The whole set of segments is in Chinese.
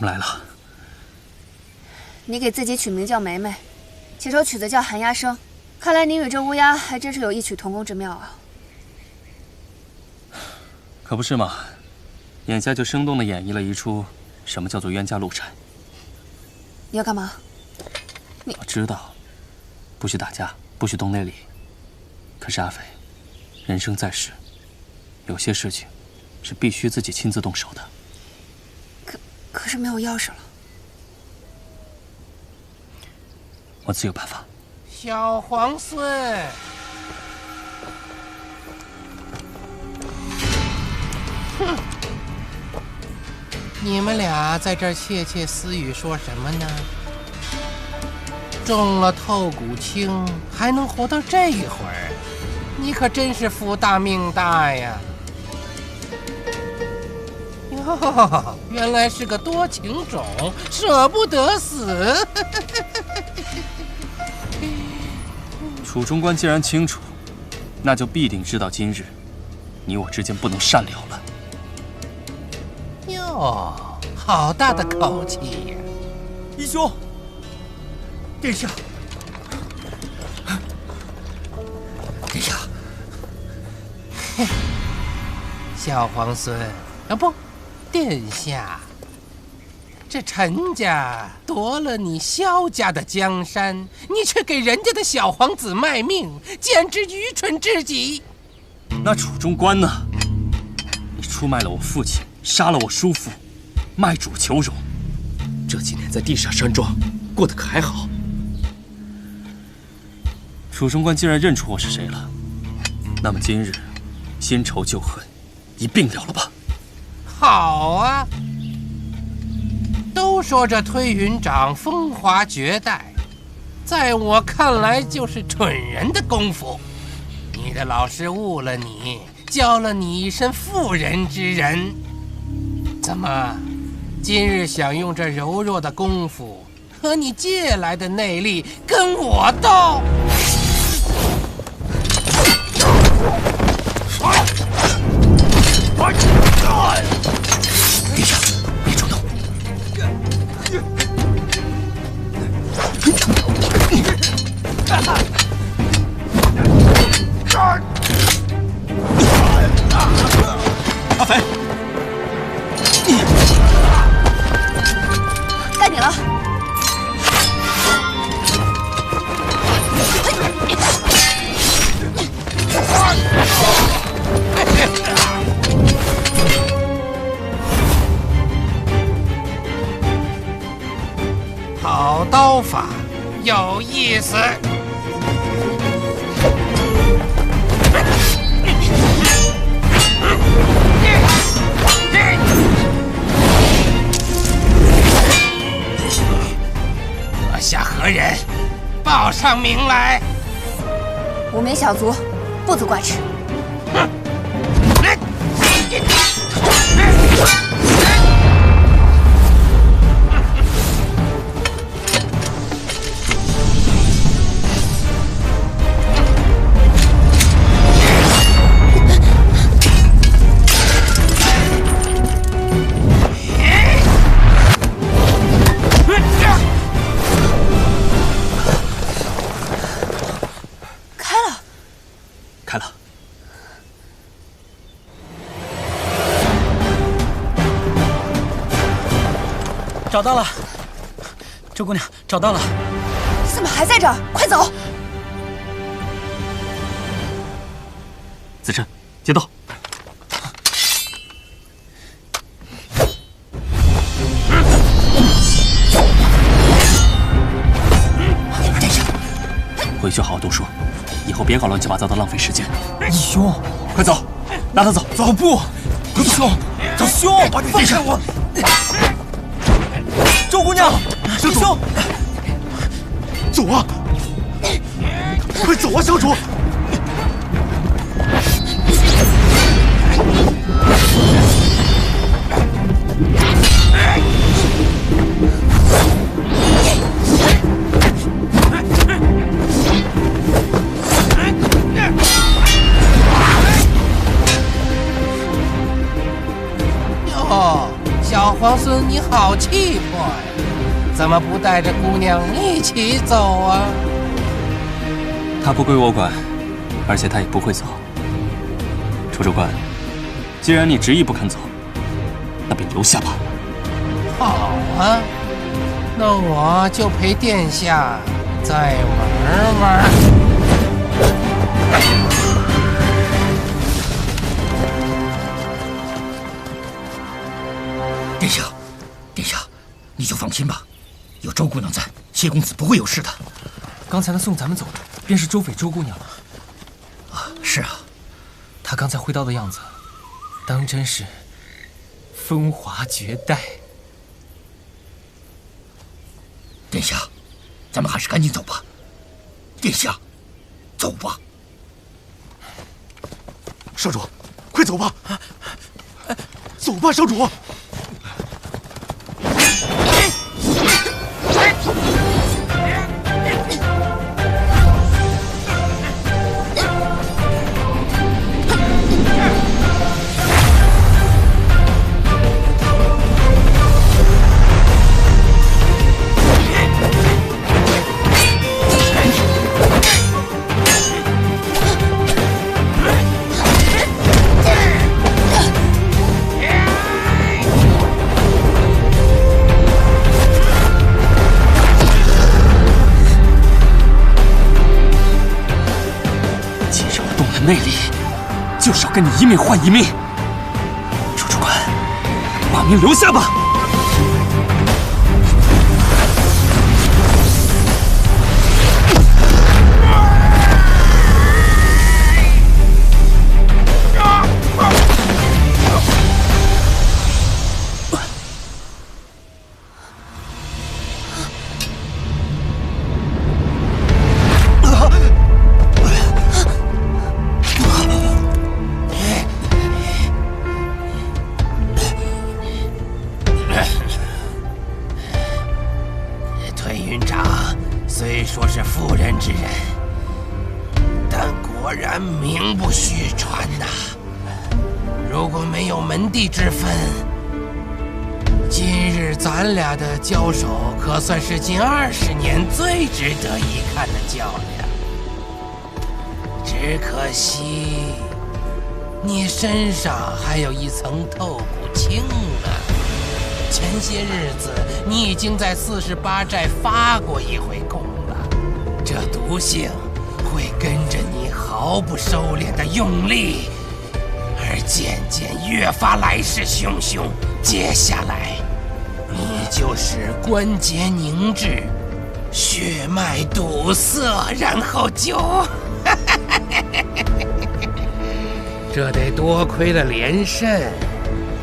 们来了？你给自己取名叫梅梅，这首曲子叫寒鸦声。看来你与这乌鸦还真是有异曲同工之妙啊！可不是嘛，眼下就生动地演绎了一出什么叫做冤家路窄。你要干嘛？我知道，不许打架，不许动内力。可是阿飞，人生在世，有些事情是必须自己亲自动手的。可是没有钥匙了。我自有办法。小皇孙，哼，你们俩在这儿窃窃私语说什么呢？中了透骨青还能活到这一会儿，你可真是福大命大呀！哟，原来是个多情种，舍不得死。楚中官既然清楚，那就必定知道今日你我之间不能善了了。哟，好大的口气呀！义兄，殿下，殿下，嘿，小皇孙，啊不，殿下。这陈家夺了你萧家的江山，你却给人家的小皇子卖命，简直愚蠢至极。那楚中官呢？你出卖了我父亲，杀了我叔父，卖主求荣。这几年在地下山庄过得可还好？楚中官既然认出我是谁了，那么今日新仇旧恨一并了了吧？好啊。都说这推云掌风华绝代，在我看来就是蠢人的功夫。你的老师误了你，教了你一身妇人之仁。怎么，今日想用这柔弱的功夫和你借来的内力跟我斗？殿下，别冲动。阿飞，该你了。好刀法，有意思。阁下何人？报上名来。无名小卒，不足挂齿。开了。找到了，周姑娘，找到了。你怎么还在这儿？快走！子琛，接刀。殿下，回去好好读书，以后别搞乱七八糟的，浪费时间。义兄，快走，拉他走。走不，义兄，义兄，放开我！周姑娘，义兄，走啊！快走啊，小主！皇孙，你好气魄呀！怎么不带着姑娘一起走啊？她不归我管，而且她也不会走。楚州官，既然你执意不肯走，那便留下吧。好啊，那我就陪殿下再玩玩。殿下，殿下，你就放心吧，有周姑娘在，谢公子不会有事的。刚才那送咱们走的，便是周妃周姑娘。啊，是啊，她刚才挥刀的样子，当真是风华绝代。殿下，咱们还是赶紧走吧。殿下，走吧。少主，快走吧！走吧，少主。内力就是要跟你一命换一命。楚主官，把命留下吧。之分，今日咱俩的交手，可算是近20年最值得一看的较量。只可惜，你身上还有一层透骨青啊！前些日子，你已经在48寨发过一回功了，这毒性会跟着你毫不收敛的用力。而渐渐越发来势汹汹，接下来，你就是关节凝滞，血脉堵塞，然后就……这得多亏了连胜，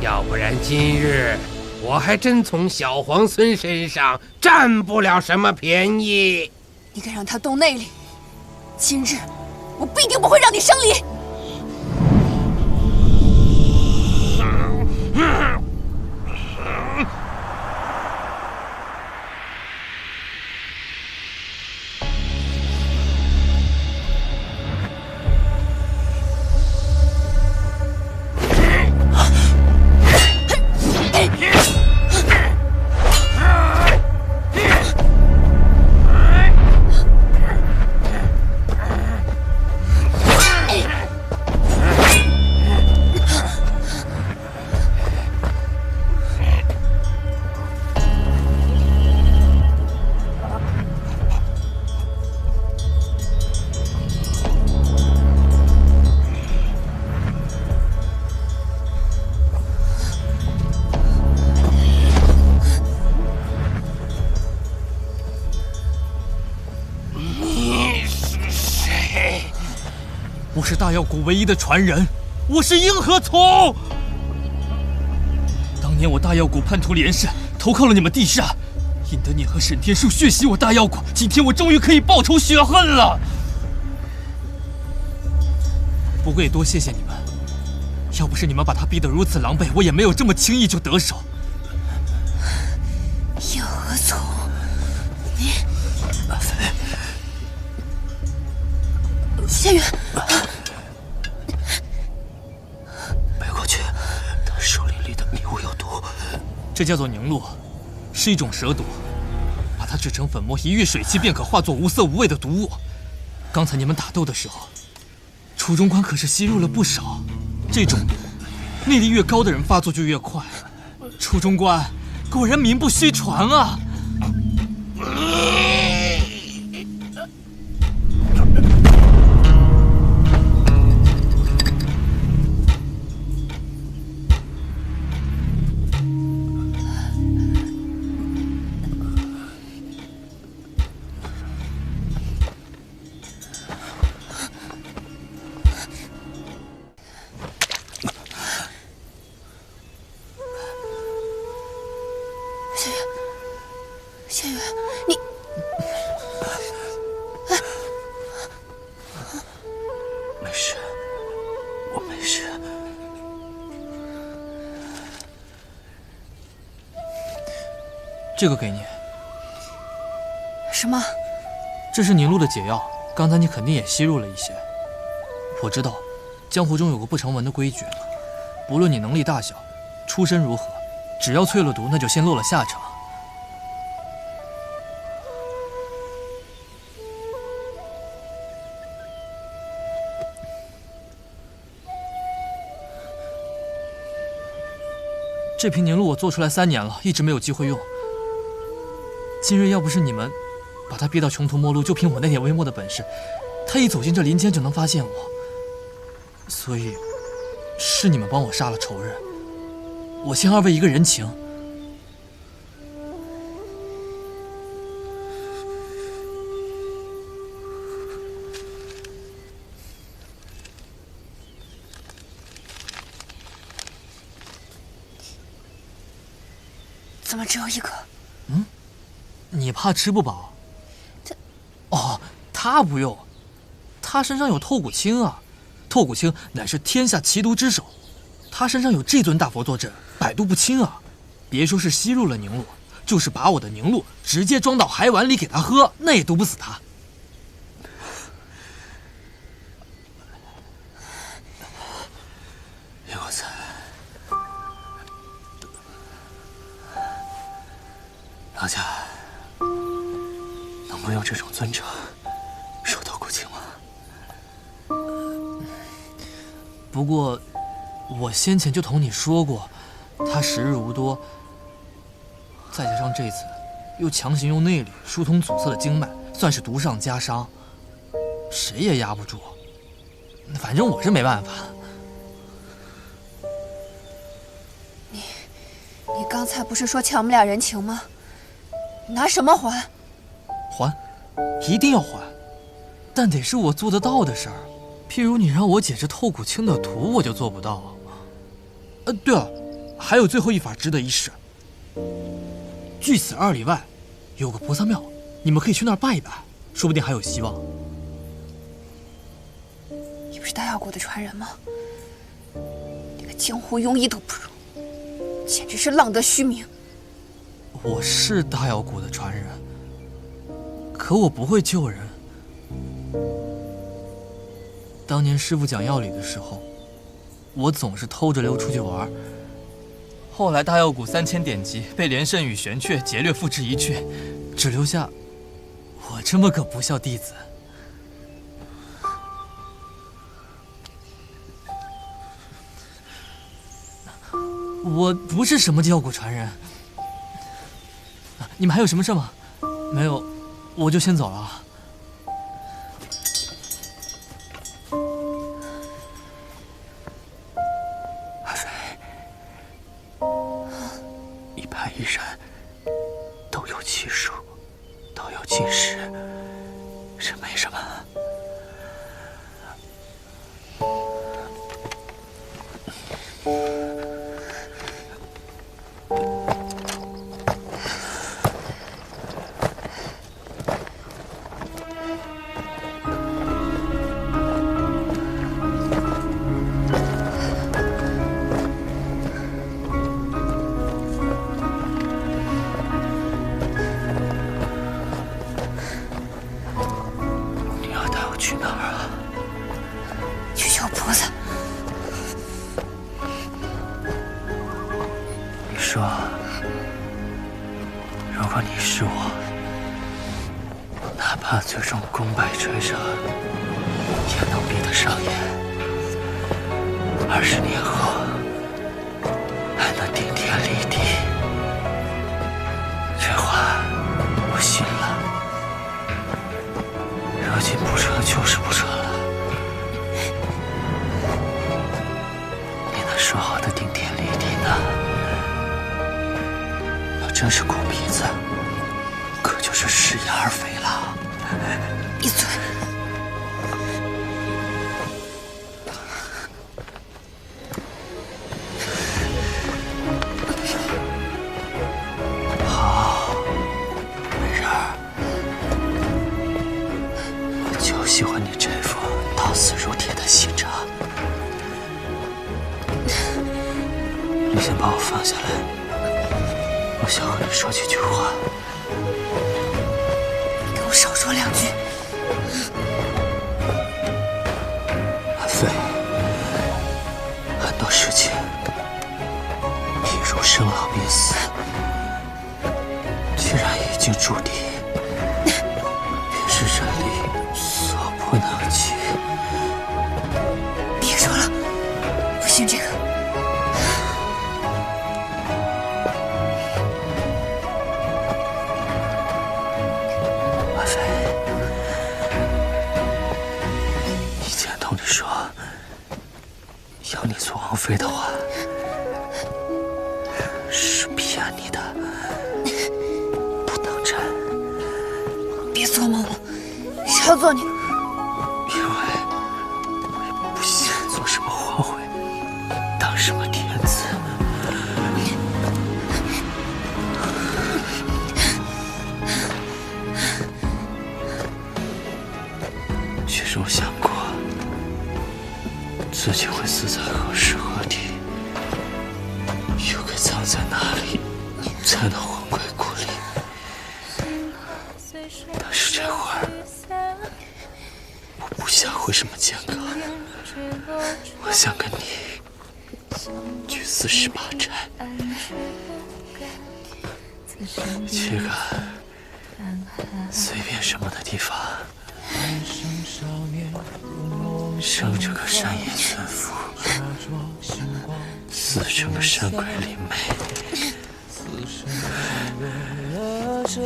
要不然今日我还真从小皇孙身上占不了什么便宜。你敢让他动内力，今日我必定不会让你生离。我是大药谷唯一的传人，我是硬河从。当年我大药谷叛徒连胜，投靠了你们地煞，引得你和沈天树血洗我大药谷。今天我终于可以报仇雪恨了。不过也多谢谢你们，要不是你们把他逼得如此狼狈，我也没有这么轻易就得手。硬河从，你，阿飞，仙元。这叫做凝露，是一种蛇毒，把它制成粉末，一遇水汽便可化作无色无味的毒物。刚才你们打斗的时候，楚中官可是吸入了不少。这种毒，内力越高的人发作就越快。楚中官果然名不虚传啊！谢月，你，没事，我没事。这个给你。什么？这是凝露的解药，刚才你肯定也吸入了一些。我知道，江湖中有个不成文的规矩，不论你能力大小，出身如何，只要淬了毒，那就先落了下场。这瓶凝露我做出来3年了，一直没有机会用。今日要不是你们把他逼到穷途末路，就凭我那点微末的本事，他一走进这林间就能发现我。所以，是你们帮我杀了仇人，我欠2位一个人情。怎么只有1个？你怕吃不饱？哦，他不用，他身上有透骨青啊。透骨青乃是天下奇毒之首，他身上有这尊大佛坐镇，百毒不侵啊。别说是吸入了凝露，就是把我的凝露直接装到海碗里给他喝，那也毒不死他。叶公子，当家能不能用这种尊称说透骨青吗？不过，我先前就同你说过，他时日无多，再加上这次又强行用内力疏通阻塞的经脉，算是毒上加伤，谁也压不住。反正我是没办法。你刚才不是说欠我们俩人情吗？你拿什么还？还，一定要还，但得是我做得到的事儿。譬如你让我解这透骨青的毒，我就做不到。对了，还有最后一法值得一试。距此2里外，有个菩萨庙，你们可以去那儿拜一拜，说不定还有希望。你不是大药国的传人吗？连个江湖庸医都不如，简直是浪得虚名。我是大药谷的传人，可我不会救人。当年师父讲药理的时候，我总是偷着溜出去玩。后来大药谷3000典籍被连胜与玄雀劫掠复制一去，只留下我这么个不孝弟子。我不是什么药谷传人。你们还有什么事吗？没有，我就先走了啊。阿水，一派一山，都有其数，都有其时，是没什么。去哪儿啊？去求菩萨。你说，他最终功败垂成，也能比得上眼。20年后，还能顶天立地。这话我信了。如今不成就是不成了。你那说好的顶天立地呢？要真是哭鼻子，可就是食言而肥了。闭嘴！好，美人儿，我就喜欢你这副到死如铁的心肠。你先把我放下来，我想和你说几句话。你给我少说2句。阿飞，很多事情，譬如生老病死，既然已经注定，便是人力所不能及。别说了，不信这个。阿飞，以前同你说要你做王妃的话，是骗你的，不当真。别做梦了，谁要做你？因为我也不想做什么皇后，当什么天子。其实我想过，自己会死在何时何地，又该葬在哪里，才能魂归故里。但是这会儿，我不想回什么剑阁，我想跟你去48寨，去个随便什么的地方，生着个山野村夫，死成个山鬼灵媒。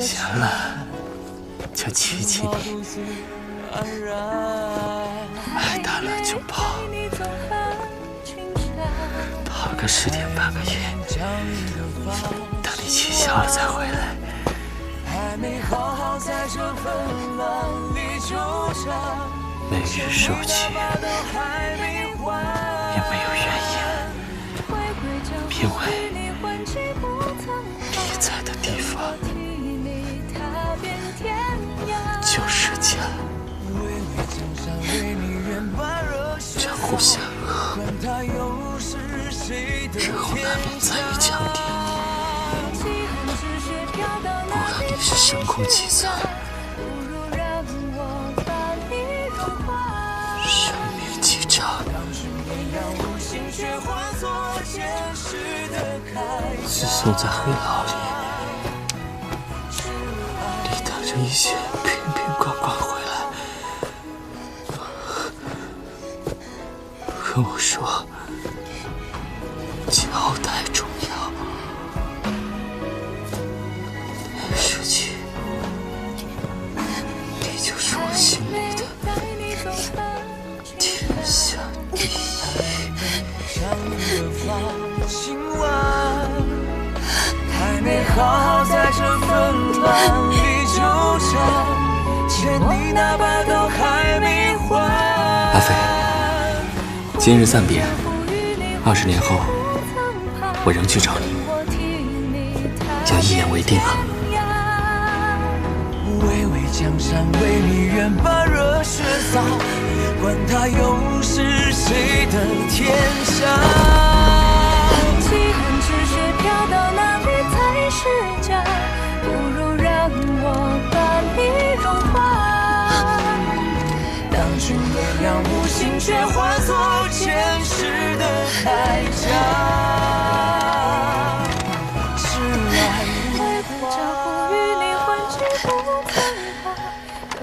闲了就骑骑你，爱大了就跑，跑个10天半个月，等你气消了再回来。每日受气，也没有怨言，因为你在的地方就是家。江湖险恶，日后难免再遇强敌。不论你是神功几层，生命几长，自送在黑牢里，你带着一些瓶瓶罐罐回来，跟我说交代重要。事情，你就是我心里的天下第一。还没好好在这纷乱里纠缠，欠你那把刀还没还。阿飞，今日暂别，20年后我仍去找你，要一言为定啊！巍巍江山为你愿把热血洒，管他又是谁的天下。既然只是飘到哪里才是家，不如让我把你融化。当君月亮无心，却化作前世的铠甲。是爱的江湖与你换取不曾怕，等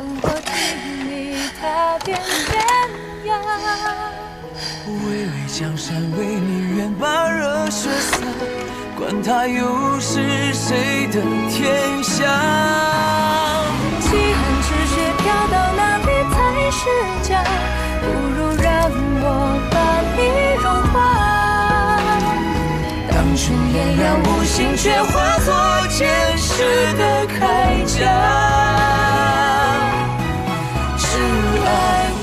巍巍江山为你愿把热血洒，管他又是谁的天下。既然赤血飘到哪里才是家，不如让我把你融化。当初艳阳无心，却化作前世的铠甲。挚爱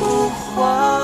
无话。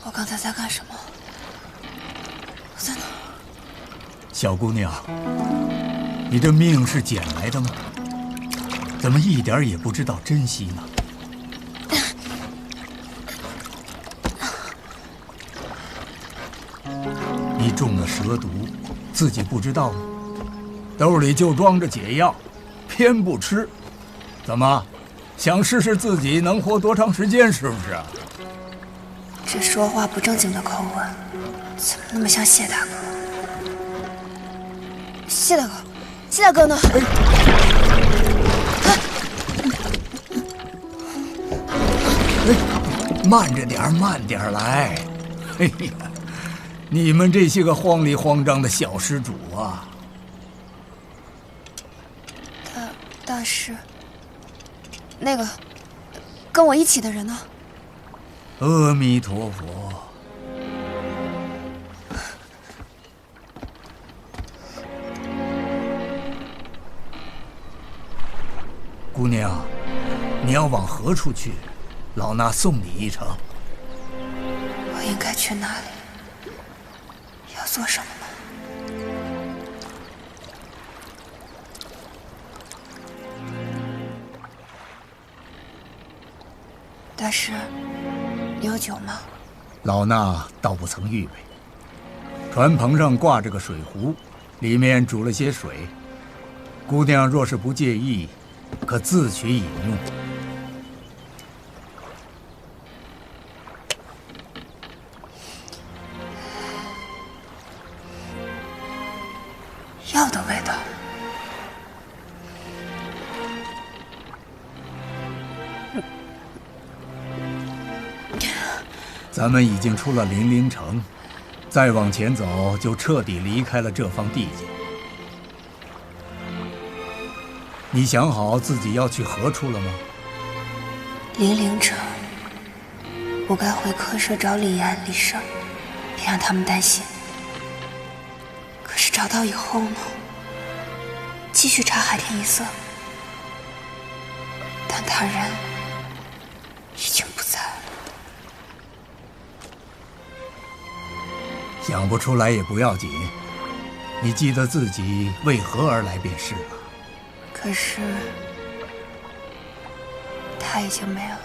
我刚才在干什么？我在哪儿？小姑娘，你这命是捡来的吗？怎么一点也不知道珍惜呢？你中了蛇毒，自己不知道吗？兜里就装着解药，偏不吃，怎么？想试试自己能活多长时间，是不是？这说话不正经的口吻，怎么那么像谢大哥？谢大哥，谢大哥呢？慢着点，慢点来。哎呀，你们这些个慌里慌张的小施主啊！大师，那个跟我一起的人呢？阿弥陀佛。姑娘，你要往何处去？老衲送你一程。我应该去哪里？要做什么呢？大师，你有酒吗？老衲倒不曾预备。船棚上挂着个水壶，里面煮了些水。姑娘若是不介意，可自取饮用。药的味道。咱们已经出了零陵城，再往前走就彻底离开了这方地界。你想好自己要去何处了吗？零陵城，我该回客舍找李安、李胜，别让他们担心。可是找到以后呢？继续查海天一色，但他人已经不在了。想不出来也不要紧，你记得自己为何而来便是了。可是他已经没了。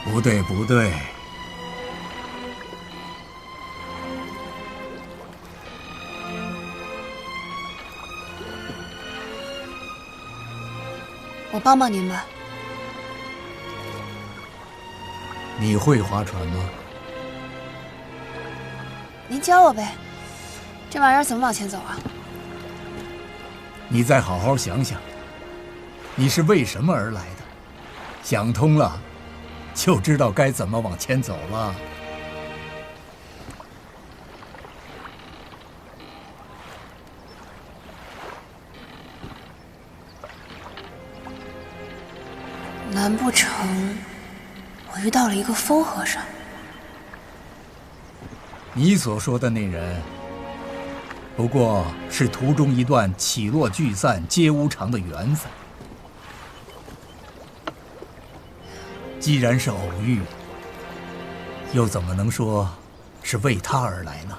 不对，不对。我帮帮您吧。你会划船吗？您教我呗。这玩意儿怎么往前走啊？你再好好想想，你是为什么而来的？想通了，就知道该怎么往前走了。难不成我遇到了一个疯和尚？你所说的那人，不过是途中一段起落聚散皆无常的缘分。既然是偶遇，又怎么能说是为他而来呢？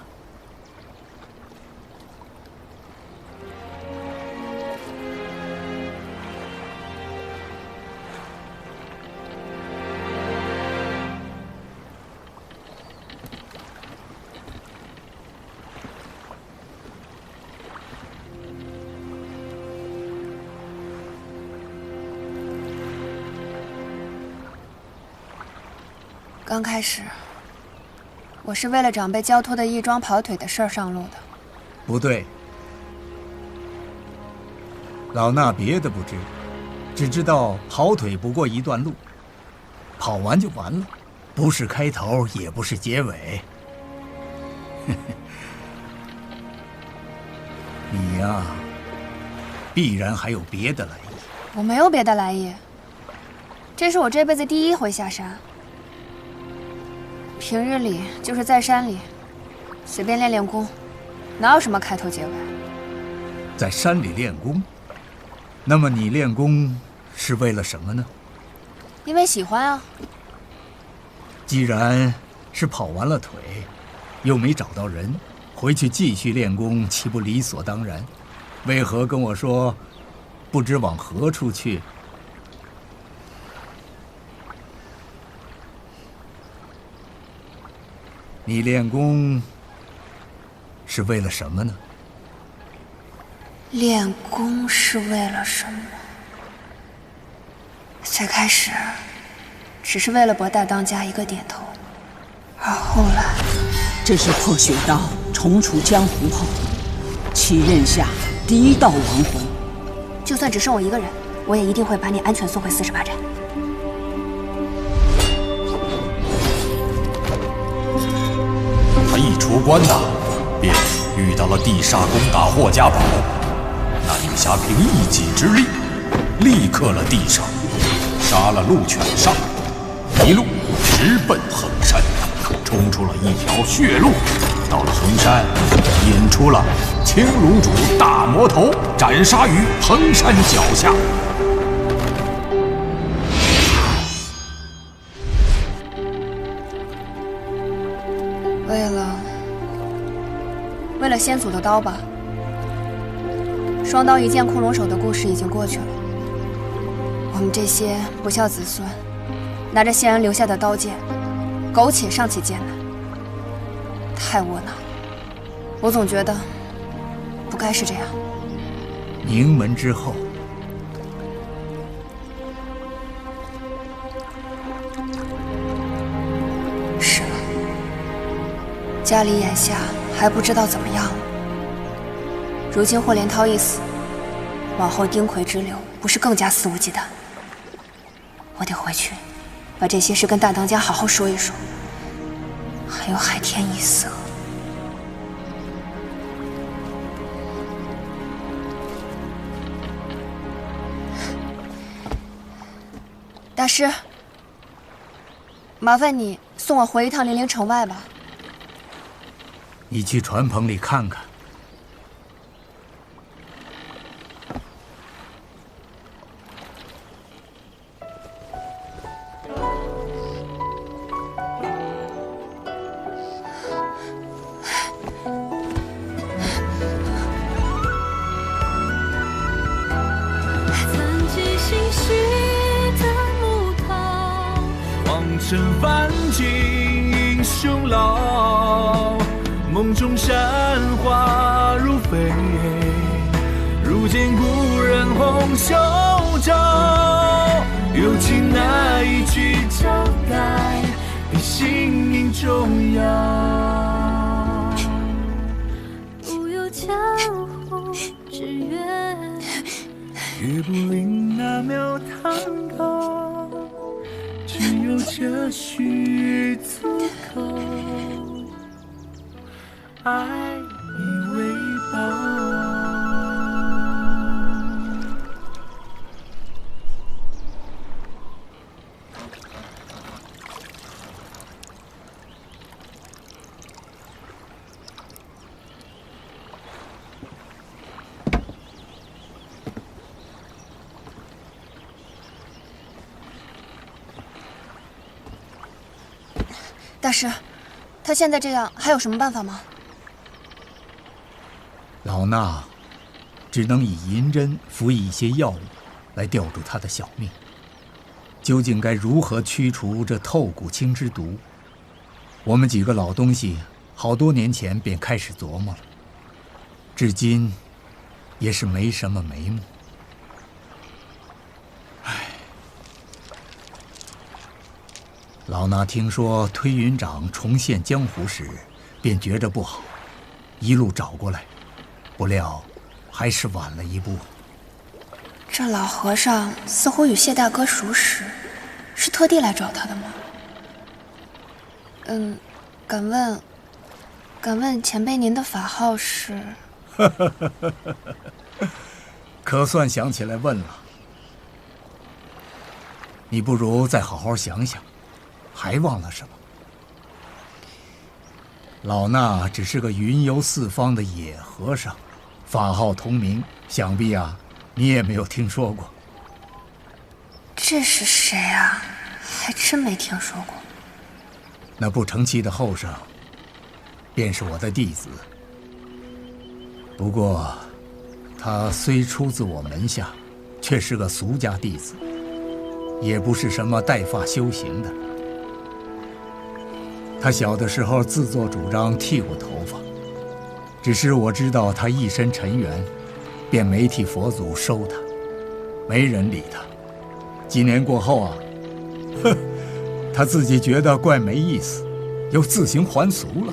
刚开始，我是为了长辈交托的义庄跑腿的事儿上路的。不对，老衲别的不知，只知道跑腿不过一段路，跑完就完了，不是开头，也不是结尾。你呀，必然还有别的来意。我没有别的来意，这是我这辈子第一回下山。平日里就是在山里随便练练功，哪有什么开头结尾？在山里练功？那么你练功是为了什么呢？因为喜欢啊。既然是跑完了腿，又没找到人，回去继续练功，岂不理所当然？为何跟我说不知往何处去？你练功是为了什么呢？练功是为了什么？最开始只是为了博大当家一个点头，而后来，这是破雪刀重出江湖后，其任下第一道亡魂。就算只剩我一个人，我也一定会把你安全送回48寨。他一出关呐，便遇到了地煞攻打霍家堡。那女侠凭一己之力，力克了地煞，杀了鹿犬煞，一路直奔衡山，冲出了一条血路。到了衡山，引出了青龙主大魔头，斩杀于衡山脚下。为了先祖的刀吧。双刀一剑库龙手的故事已经过去了，我们这些不孝子孙，拿着先人留下的刀剑，苟且尚且艰难，太窝囊了。我总觉得不该是这样。宁门之后，是了，家里眼下还不知道怎么样了。如今霍连涛一死，往后丁魁之流不是更加肆无忌惮？我得回去，把这些事跟大当家好好说一说。还有海天一色。大师，麻烦你送我回一趟零陵城外吧。你去船棚里看看。尘凡景英雄老，梦中山花如飞，如见故人红袖照，有情那一句交代，比性命重要。不有江湖之约，也不令那庙堂高，只有这许足够，爱你为报。大师，他现在这样还有什么办法吗？老衲只能以银针服以一些药物，来吊住他的小命。究竟该如何驱除这透骨青之毒？我们几个老东西好多年前便开始琢磨了，至今也是没什么眉目。老衲听说推云长重现江湖时，便觉着不好，一路找过来，不料还是晚了一步。这老和尚似乎与谢大哥熟识，是特地来找他的吗？敢问前辈您的法号是？可算想起来问了。你不如再好好想想，还忘了什么？老衲只是个云游四方的野和尚，法号同名，想必你也没有听说过。这是谁啊？还真没听说过。那不成器的后生，便是我的弟子。不过，他虽出自我门下，却是个俗家弟子，也不是什么带发修行的。他小的时候自作主张剃过头发，只是我知道他一身尘缘，便没替佛祖收他，没人理他。几年过后他自己觉得怪没意思，又自行还俗了。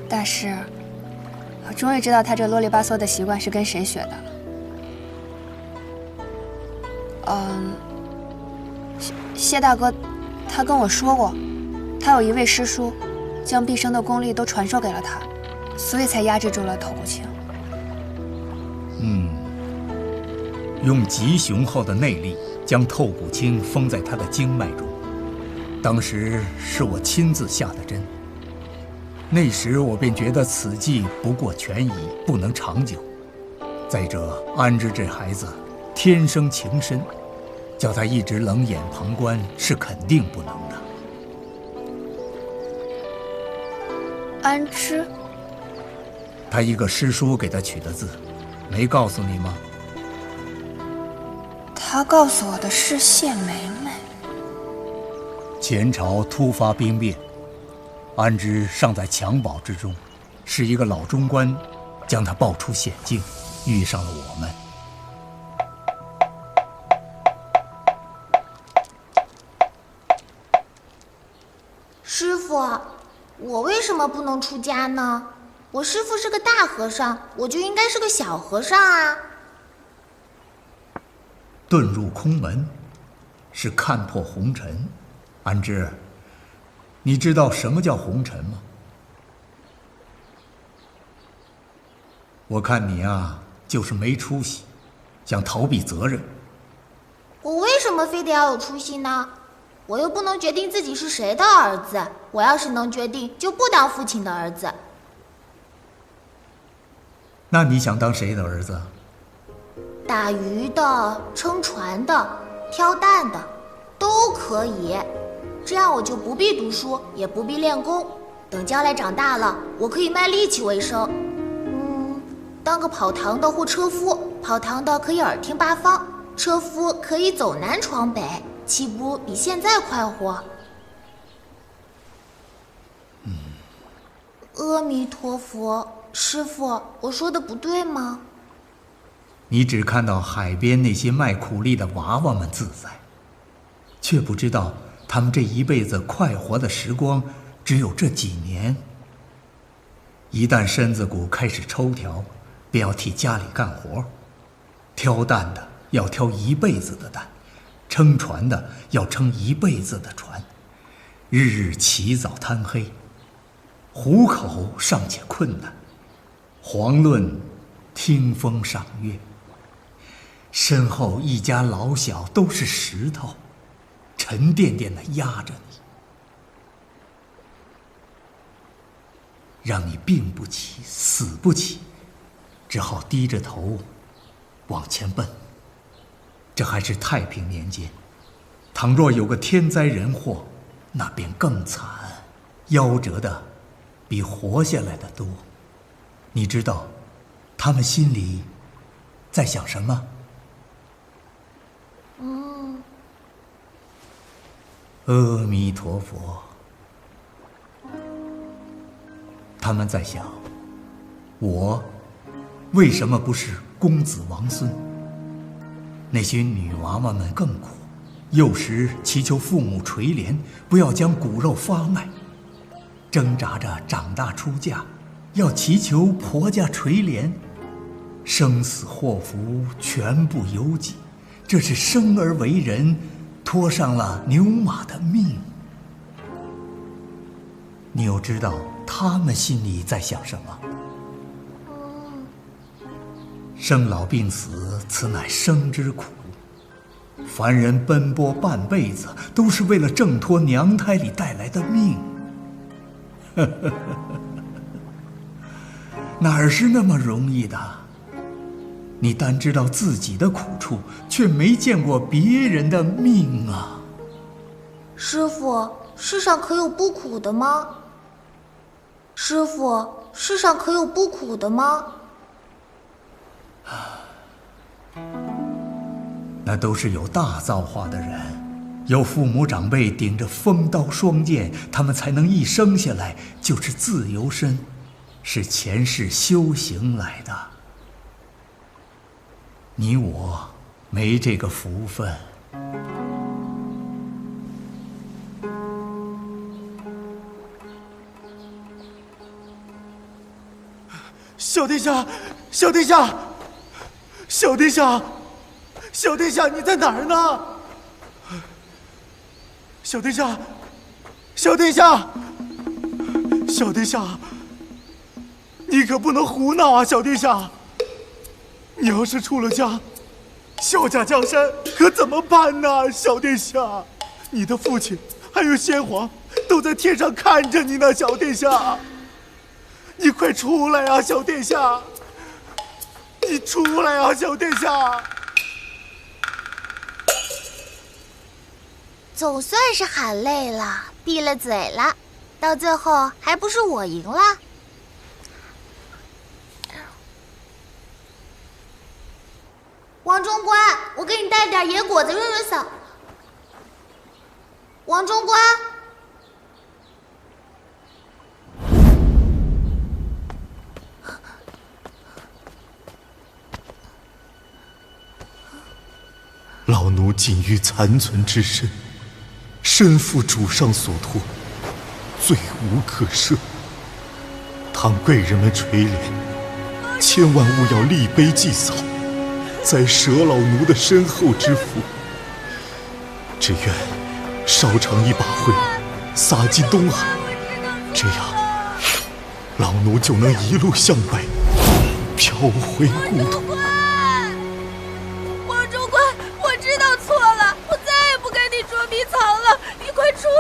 大师，我终于知道他这啰里吧嗦的习惯是跟谁学的了。谢大哥，他跟我说过，他有一位师叔，将毕生的功力都传授给了他，所以才压制住了透骨青。用极雄厚的内力将透骨青封在他的经脉中。当时是我亲自下的针，那时我便觉得此计不过权宜，不能长久。再者，安之这孩子天生情深，叫他一直冷眼旁观是肯定不能的。安之，他一个师叔给他取的字，没告诉你吗？他告诉我的是谢梅梅。前朝突发兵变，安之尚在襁褓之中，是一个老中官将他抱出险境，遇上了我们。师父，我为什么不能出家呢？我师父是个大和尚，我就应该是个小和尚啊。遁入空门，是看破红尘。安之，你知道什么叫红尘吗？我看你就是没出息，想逃避责任。我为什么非得要有出息呢？我又不能决定自己是谁的儿子，我要是能决定，就不当父亲的儿子。那你想当谁的儿子？打鱼的、撑船的、挑担的，都可以。这样我就不必读书，也不必练功。等将来长大了，我可以卖力气为生。当个跑堂的或车夫，跑堂的可以耳听八方，车夫可以走南闯北，岂不比现在快活？阿弥陀佛，师父，我说的不对吗？你只看到海边那些卖苦力的娃娃们自在，却不知道他们这一辈子快活的时光只有这几年。一旦身子骨开始抽条，便要替家里干活，挑担的要挑一辈子的担，撑船的要撑一辈子的船，日日起早贪黑，糊口尚且困难，遑论听风赏月。身后一家老小都是石头，沉甸甸地压着你，让你病不起，死不起，只好低着头往前奔。这还是太平年间，倘若有个天灾人祸，那便更惨，夭折的比活下来的多。你知道他们心里在想什么？阿弥陀佛。他们在想，我为什么不是公子王孙？那些女娃娃们更苦，幼时祈求父母垂怜，不要将骨肉发卖；挣扎着长大出嫁，要祈求婆家垂怜。生死祸福全部由己，这是生而为人，拖上了牛马的命。你又知道他们心里在想什么？生老病死，此乃生之苦。凡人奔波半辈子，都是为了挣脱娘胎里带来的命。哪是那么容易的？你单知道自己的苦处，却没见过别人的命啊！师父，世上可有不苦的吗？师父，世上可有不苦的吗？那都是有大造化的人，有父母长辈顶着锋刀双剑，他们才能一生下来就是自由身，是前世修行来的。你我没这个福分。小殿下，小殿下，小殿下，小殿下，你在哪儿呢？小殿下，小殿下，小殿下，你可不能胡闹啊！小殿下，你要是出了家，小家江山可怎么办呢？小殿下，你的父亲还有先皇都在天上看着你呢，小殿下。你快出来啊，小殿下！你出来啊，小殿下！总算是喊累了，闭了嘴了，到最后还不是我赢了？王中官，我给你带点野果子润润嗓。王中官。老奴仅余残存之身，身负主上所托，罪无可赦。倘贵人们垂怜，千万勿要立碑祭扫，再舍老奴的身后之福。只愿烧成一把灰，撒进东海，这样老奴就能一路向北，飘回故土。快出来！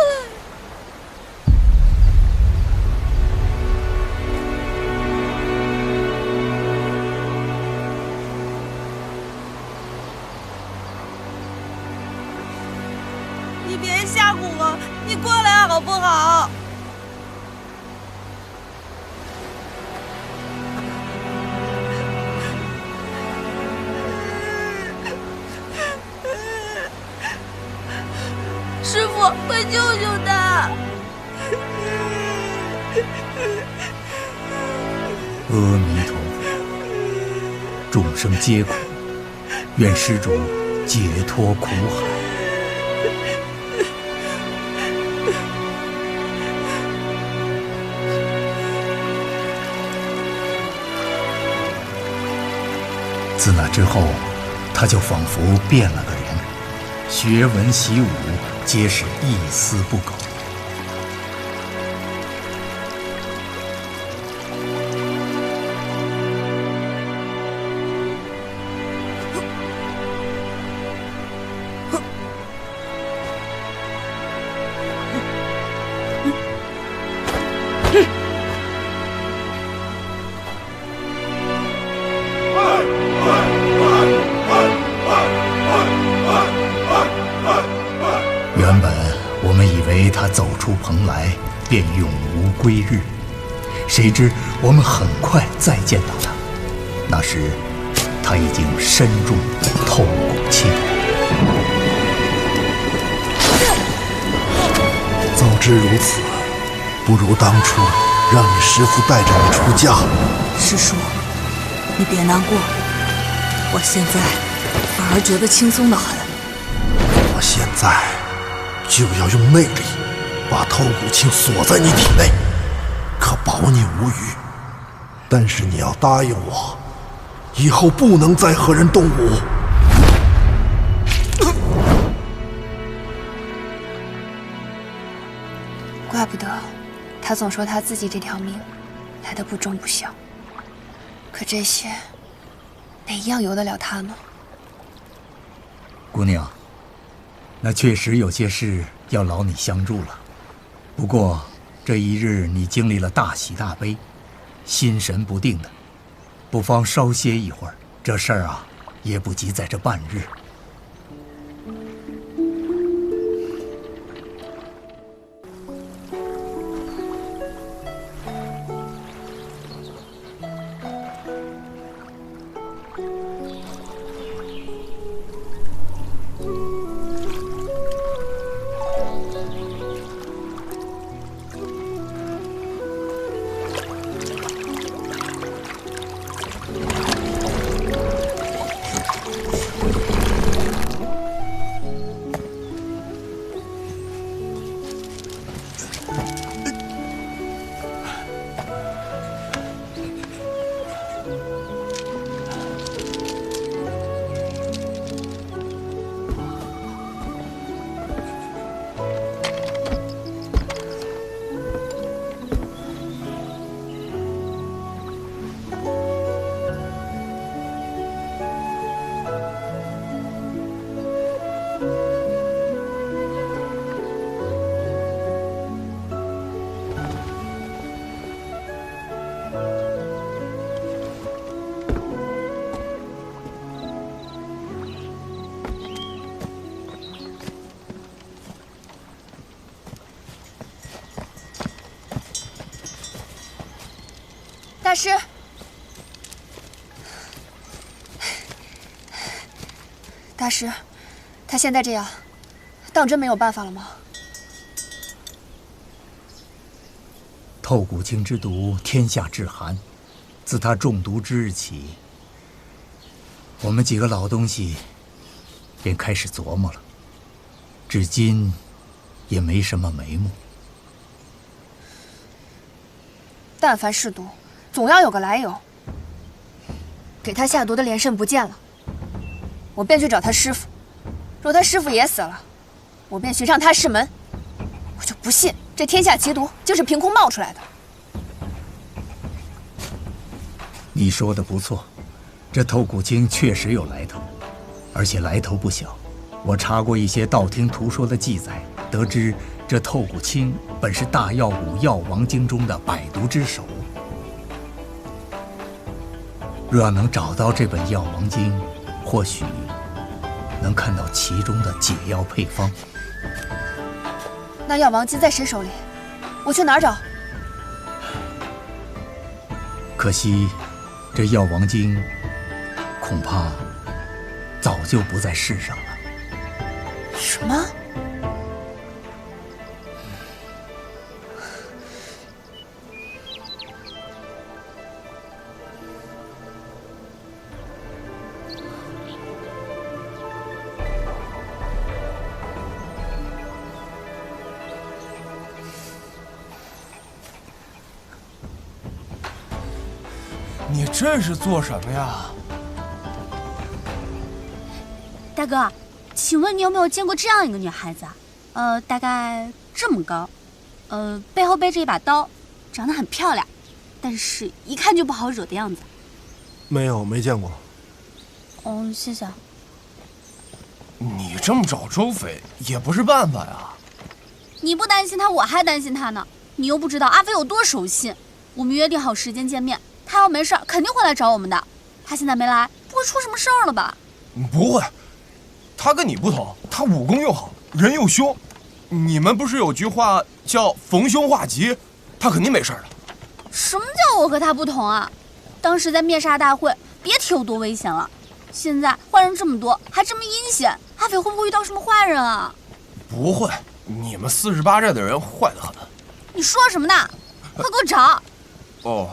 你别吓唬我，你过来好不好？师傅，快救救他！阿弥陀佛，众生皆苦，愿施主解脱苦海。自那之后，他就仿佛变了个人，学文习武皆是一丝不苟。出蓬莱，便永无归日。谁知我们很快再见到他，那时他已经身中透骨青。早知如此，不如当初让你师父带着你出家。师叔，你别难过，我现在反而觉得轻松得很。我现在就要用内力把透骨青锁在你体内，可保你无虞。但是你要答应我，以后不能再和人动武。怪不得他总说他自己这条命来得不重不小，可这些哪一样由得了他呢？姑娘，那确实有些事要劳你相助了。不过这一日你经历了大喜大悲，心神不定的，不妨稍歇一会儿。这事儿啊，也不急在这半日。大师，大师，他现在这样，当真没有办法了吗？透骨青之毒，天下至寒。自他中毒之日起，我们几个老东西便开始琢磨了，至今也没什么眉目。但凡是毒，总要有个来由。给他下毒的连胜不见了，我便去找他师傅。若他师傅也死了，我便寻上他师门。我就不信这天下奇毒就是凭空冒出来的。你说的不错，这透骨青确实有来头，而且来头不小。我查过一些道听途说的记载，得知这透骨青本是大药谷药王经中的百毒之首。若要能找到这本药王经，或许能看到其中的解药配方。那药王经在谁手里？我去哪儿找？可惜，这药王经恐怕早就不在世上了。什么？你这是做什么呀？大哥，请问你有没有见过这样一个女孩子啊？大概这么高，背后背着一把刀，长得很漂亮，但是一看就不好惹的样子。没有，没见过。哦，谢谢。你这么找周飞也不是办法呀。你不担心他，我还担心他呢。你又不知道阿飞有多守信。我们约定好时间见面，他要没事肯定会来找我们的。他现在没来，不会出什么事儿了吧？不会，他跟你不同，他武功又好，人又凶。你们不是有句话叫逢凶化吉，他肯定没事的。什么叫我和他不同啊？当时在灭杀大会，别提有多危险了。现在坏人这么多，还这么阴险，阿飞会不会遇到什么坏人啊？不会，你们48寨的人坏得很。你说什么呢？快给我找！哦。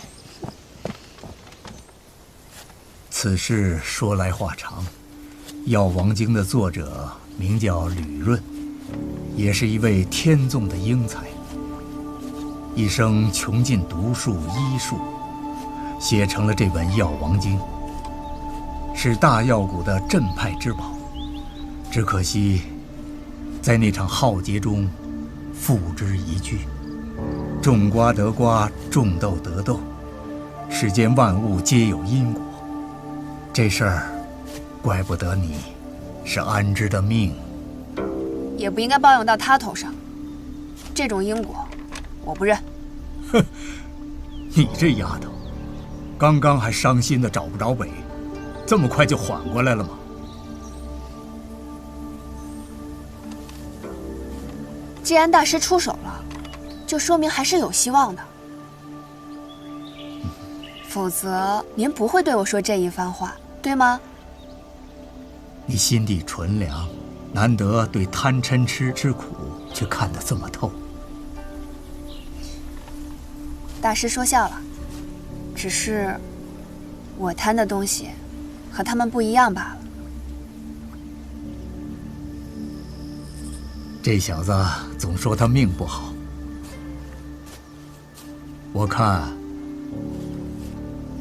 此事说来话长，《药王经》的作者名叫吕润，也是一位天纵的英才，一生穷尽读术医术，写成了这本《药王经》，是大药谷的镇派之宝。只可惜，在那场浩劫中，付之一炬。种瓜得瓜，种豆得豆，世间万物皆有因果。这事儿，怪不得你，是安之的命，也不应该抱用到他头上。这种因果，我不认。哼，你这丫头，刚刚还伤心的找不着北，这么快就缓过来了吗？既然大师出手了，就说明还是有希望的。否则您不会对我说这一番话，对吗？你心地纯良，难得对贪嗔痴之苦却看得这么透。大师说笑了，只是我贪的东西和他们不一样罢了。这小子总说他命不好，我看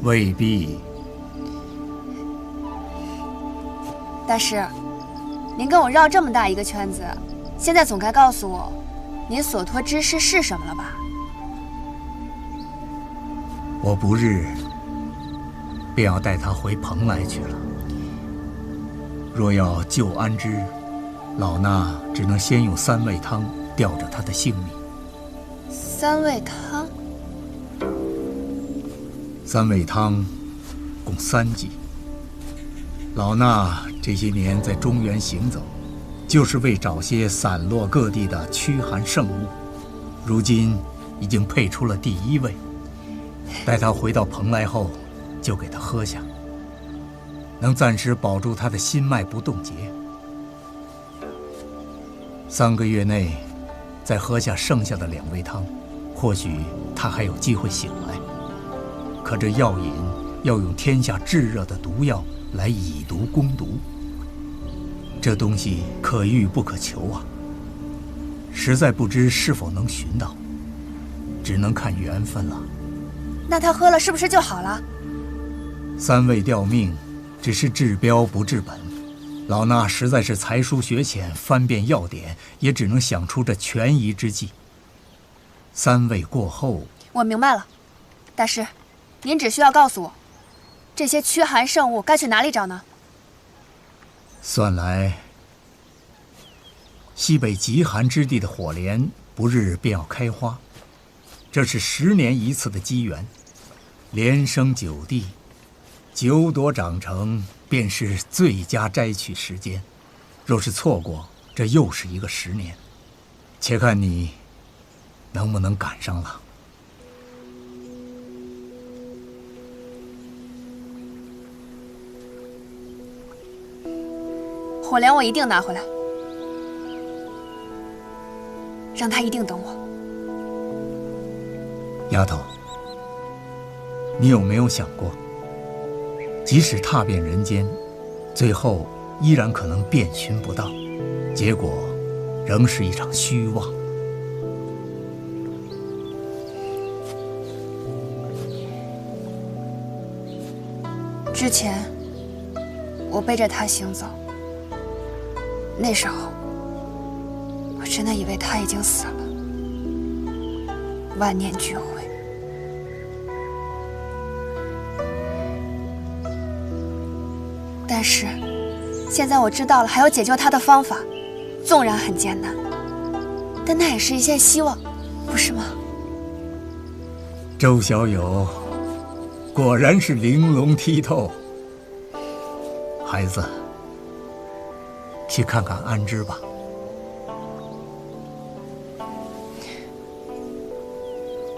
未必。大师，您跟我绕这么大一个圈子，现在总该告诉我，您所托之事是什么了吧？我不日便要带他回蓬莱去了。若要救安之，老衲只能先用3味汤吊着他的性命。3味汤？3味汤共3剂。老衲这些年在中原行走，就是为找些散落各地的驱寒圣物，如今已经配出了第1味。待他回到蓬莱后，就给他喝下，能暂时保住他的心脉不冻结。3个月内，再喝下剩下的2味汤，或许他还有机会醒来。可这药引要用天下炙热的毒药来以毒攻毒，这东西可遇不可求啊！实在不知是否能寻到，只能看缘分了。那他喝了是不是就好了？3味吊命，只是治标不治本。老衲实在是才疏学浅，翻遍药典，也只能想出这权宜之计。3味过后，我明白了。大师，您只需要告诉我，这些驱寒圣物该去哪里找呢？算来，西北极寒之地的火莲不日便要开花，这是10年一次的机缘。莲生9地，9朵长成，便是最佳摘取时间。若是错过，这又是一个10年。且看你能不能赶上了。火莲我一定拿回来，让他一定等我。丫头，你有没有想过，即使踏遍人间，最后依然可能遍寻不到，结果仍是一场虚妄。之前我背着他行走，那时候我真的以为他已经死了，万念俱灰。但是现在我知道了还有解救他的方法，纵然很艰难，但那也是一线希望，不是吗？周小友果然是玲珑剔透。孩子，去看看安之吧。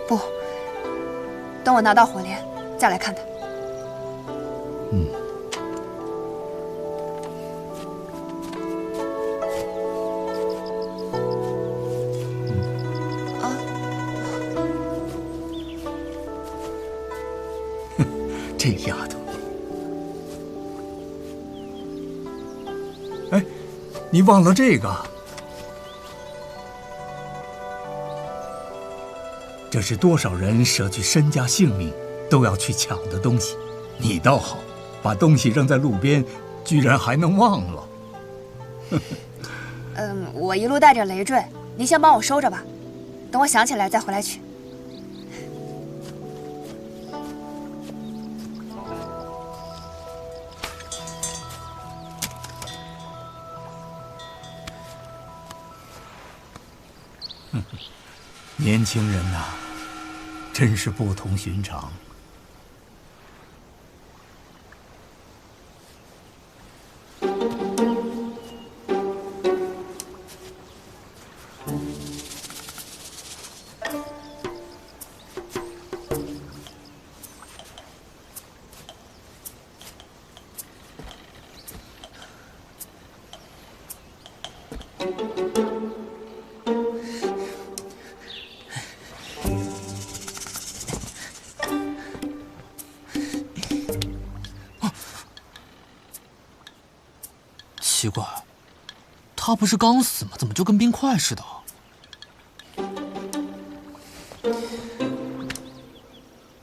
不，等我拿到火镰再来看他。这丫头，哎，你忘了这个？这是多少人舍去身家性命都要去抢的东西，你倒好，把东西扔在路边，居然还能忘了。我一路带着累赘，您先帮我收着吧，等我想起来再回来取。年轻人呐，真是不同寻常。奇怪，他不是刚死吗？怎么就跟冰块似的？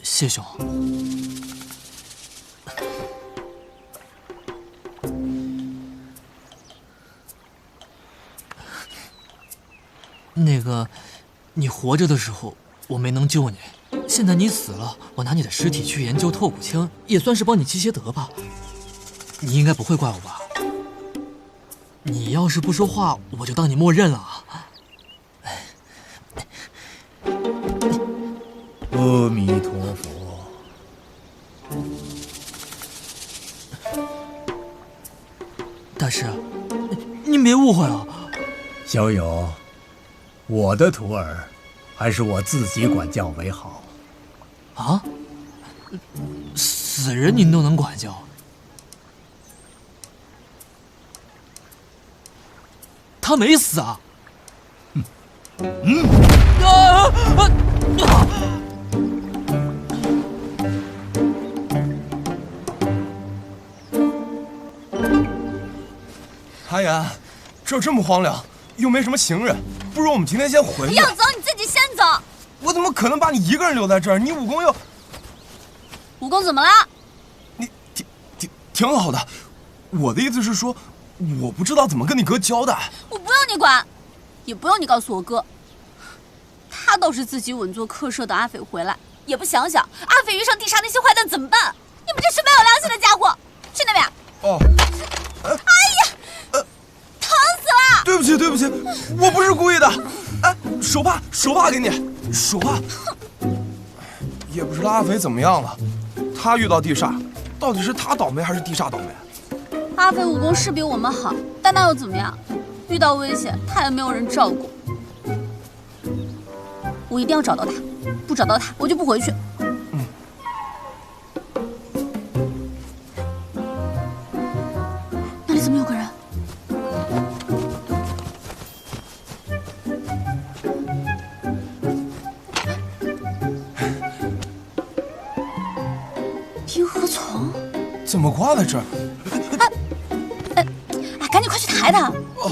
谢兄，那个，你活着的时候我没能救你，现在你死了，我拿你的尸体去研究透骨青，也算是帮你积些德吧。你应该不会怪我吧？你要是不说话，我就当你默认了啊！阿弥陀佛。大师，您别误会啊。小友，我的徒儿，还是我自己管教为好。啊？死人您都能管教？他没死啊！阿言，这儿这么荒凉，又没什么行人，不如我们今天先回去。要走你自己先走。我怎么可能把你一个人留在这儿？你武功又……武功怎么了？你挺好的。我的意思是说，我不知道怎么跟你哥交代。我不用你管，也不用你告诉我哥。他倒是自己稳坐客舍等阿斐回来，也不想想阿斐遇上地下那些坏蛋怎么办？你们这是没有良心的家伙！去那边。哦。哎呀，疼死了！对不起，对不起，我不是故意的。哎，手帕给你，手帕。也不知道阿斐怎么样了，他遇到地煞，到底是他倒霉还是地煞倒霉？阿斐武功是比我们好，但那又怎么样？遇到危险，他也没有人照顾。我一定要找到他，不找到他，我就不回去。那里怎么有个人？冰河丛？怎么挂在这儿？赶紧快去抬他！哦。